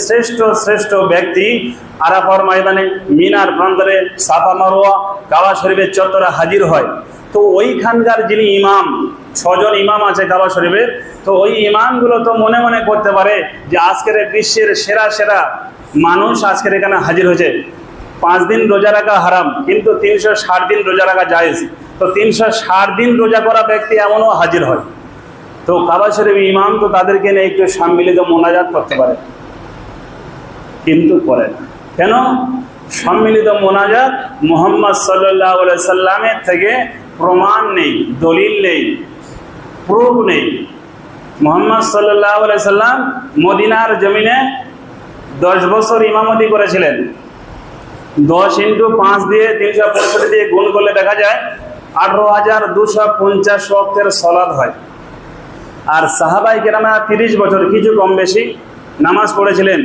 শ্রেষ্ঠ শ্রেষ্ঠ ব্যক্তি আরাফার ময়দানে, মিনার প্রান্তরে, সাফা মারওয়া, কাবা শরীফের চত্বরে হাজির হয়। তো ওইখানকার যিনি ইমাম, 6 জন ইমাম আছে কাবা শরীফের, তো ওই ইমামগুলো তো মনে মনে করতে পারে যে আজকের বিশ্বের সেরা সেরা মানুষ আজকের এখানে হাজির হয়েছে। 5 দিন রোজা রাখা হারাম, কিন্তু 360 দিন রোজা রাখা জায়েজ। তো 360 দিন রোজা করা ব্যক্তি এমনও হাজির হয়। তো কাবা শরীফ ইমাম তো তাদেরকে নিয়ে একটু সম্মিলিত মোনাজাত করতে পারে, কিন্তু করে না। কেন? সম্মিলিত মোনাজাত মুহাম্মদ সাল্লাল্লাহু আলাইহি সাল্লামের থেকে প্রমাণ নেই, দলিল নেই, প্রুফ নেই। মুহাম্মদ সাল্লাল্লাহু আলাইহি সাল্লাম মদিনার জমিনে 10 বছর ইমামতি করেছিলেন। 10 × 5 দিয়ে 365 দিয়ে গুণ করলে দেখা যায় 18,250 ওয়াক্তের সালাত হয়। আর সাহাবায়ে কেরামরা 30 বছর কিছু কম বেশি নামাজ পড়েছিলেন।